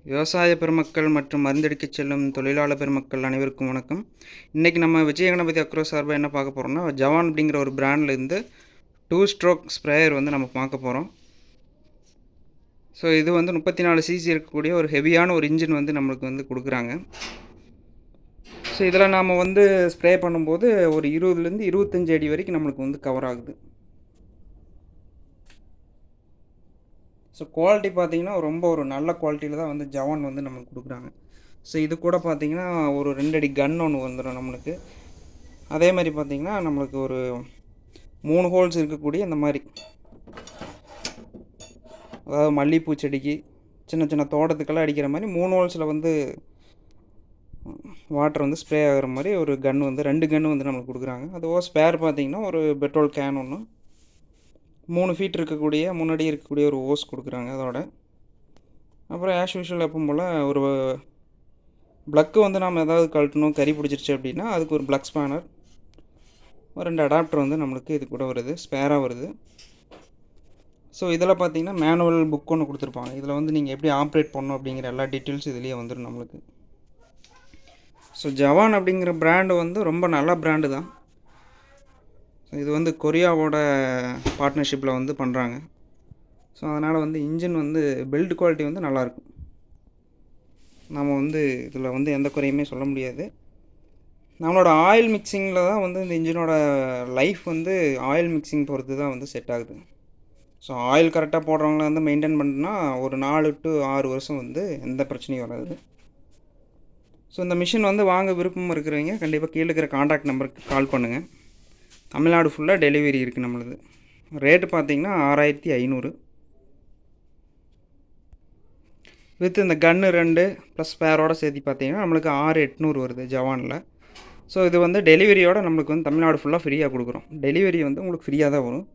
விவசாய பெருமக்கள் மற்றும் மருந்தடிக்கச் செல்லும் தொழிலாளர் பெருமக்கள் அனைவருக்கும் வணக்கம். இன்றைக்கி நம்ம விஜய கணபதி அக்ரோ சார்பாக என்ன பார்க்க போகிறோம்னா, ஜவான் அப்படிங்கிற ஒரு பிராண்ட்லேருந்து 2 ஸ்ட்ரோக் ஸ்ப்ரேயர் வந்து நம்ம பார்க்க போகிறோம். ஸோ இது வந்து 34 சிசி இருக்கக்கூடிய ஒரு ஹெவியான ஒரு இன்ஜின் வந்து நம்மளுக்கு வந்து கொடுக்குறாங்க. ஸோ இதில் நாம் வந்து ஸ்ப்ரே பண்ணும்போது ஒரு 20லேருந்து 25 அடி வரைக்கும் நம்மளுக்கு வந்து கவர் ஆகுது. ஸோ குவாலிட்டி பார்த்திங்கன்னா ரொம்ப ஒரு நல்ல குவாலிட்டியில் தான் வந்து ஜவான் வந்து நம்மளுக்கு கொடுக்குறாங்க. ஸோ இது கூட பார்த்திங்கன்னா ஒரு 2 அடி கன் ஒன்று வந்துடும் நம்மளுக்கு. அதே மாதிரி பார்த்திங்கன்னா நம்மளுக்கு ஒரு 3 ஹோல்ஸ் இருக்கக்கூடிய இந்த மாதிரி, அதாவது மல்லிகைப்பூ செடிக்கு சின்ன சின்ன தோட்டத்துக்கெல்லாம் அடிக்கிற மாதிரி 3 ஹோல்ஸில் வந்து வாட்டர் வந்து ஸ்ப்ரே ஆகிற மாதிரி ஒரு கன் வந்து 2 கன்று வந்து நம்மளுக்கு கொடுக்குறாங்க. அதுவோ ஸ்பேர் பார்த்திங்கன்னா ஒரு பெட்ரோல் கேன் ஒன்று, 3 ஃபீட் இருக்கக்கூடிய முன்னாடி இருக்கக்கூடிய ஒரு ஓஸ் கொடுக்குறாங்க. அதோட அப்புறம் ஆஸ் யூஷுவல் எப்பவும் போல் ஒரு ப்ளக்கு வந்து நம்ம ஏதாவது கழட்டணும், கறி பிடிச்சிருச்சு அப்படின்னா அதுக்கு ஒரு ப்ளக் ஸ்பேனர், ஒரு 2 அடாப்டர் வந்து நம்மளுக்கு இது கூட வருது, ஸ்பேராக வருது. ஸோ இதில் பார்த்திங்கன்னா மேனுவல் புக் ஒன்று கொடுத்துருப்பாங்க. இதில் வந்து நீங்கள் எப்படி ஆப்ரேட் பண்ணணும் அப்படிங்கிற எல்லா டீட்டெயில்ஸ் இதுலேயே வந்துடும் நம்மளுக்கு. ஸோ ஜவான் அப்படிங்கிற பிராண்டு வந்து ரொம்ப நல்ல பிராண்டு தான். இது வந்து கொரியாவோட பார்ட்னர்ஷிப்பில் வந்து பண்ணுறாங்க. ஸோ அதனால் வந்து இன்ஜின் வந்து பில்ட் குவாலிட்டி வந்து நல்லாயிருக்கும். நம்ம வந்து இதில் வந்து எந்த குறையுமே சொல்ல முடியாது. நம்மளோட ஆயில் மிக்சிங்கில் தான் வந்து இந்த இன்ஜினோட லைஃப் வந்து ஆயில் மிக்சிங் பொறுத்து தான் வந்து செட் ஆகுது. ஸோ ஆயில் கரெக்டாக போடுறவங்கள வந்து மெயின்டைன் பண்ணுன்னா ஒரு 4 to 6 வருஷம் வந்து எந்த பிரச்சனையும் வராது. ஸோ இந்த மிஷின் வந்து வாங்க விருப்பம் இருக்கிறவங்க கண்டிப்பாக கீழே இருக்கிற காண்டாக்ட் நம்பருக்கு கால் பண்ணுங்கள். தமிழ்நாடு ஃபுல்லாக டெலிவரி இருக்குது நம்மளுது. ரேட்டு பார்த்திங்கன்னா 6500 வித் இந்த கன்று 2 ப்ளஸ் ஸ்பேரோடு சேர்த்து பார்த்திங்கன்னா நம்மளுக்கு 6800 வருது ஜவானில். ஸோ இது வந்து டெலிவரியோடு நம்மளுக்கு வந்து தமிழ்நாடு ஃபுல்லாக ஃப்ரீயாக கொடுக்குறோம். டெலிவரி வந்து உங்களுக்கு ஃப்ரீயாக தான் வரும்.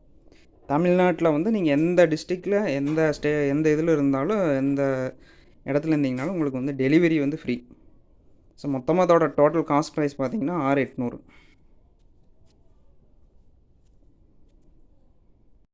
தமிழ்நாட்டில் வந்து நீங்கள் எந்த டிஸ்ட்ரிக்டில் எந்த இதில் இருந்தாலும், எந்த இடத்துல இருந்தீங்கனாலும் உங்களுக்கு வந்து டெலிவரி வந்து ஃப்ரீ. ஸோ மொத்தமாக அதோட டோட்டல் காஸ்ட் ப்ரைஸ் பார்த்திங்கன்னா 6800.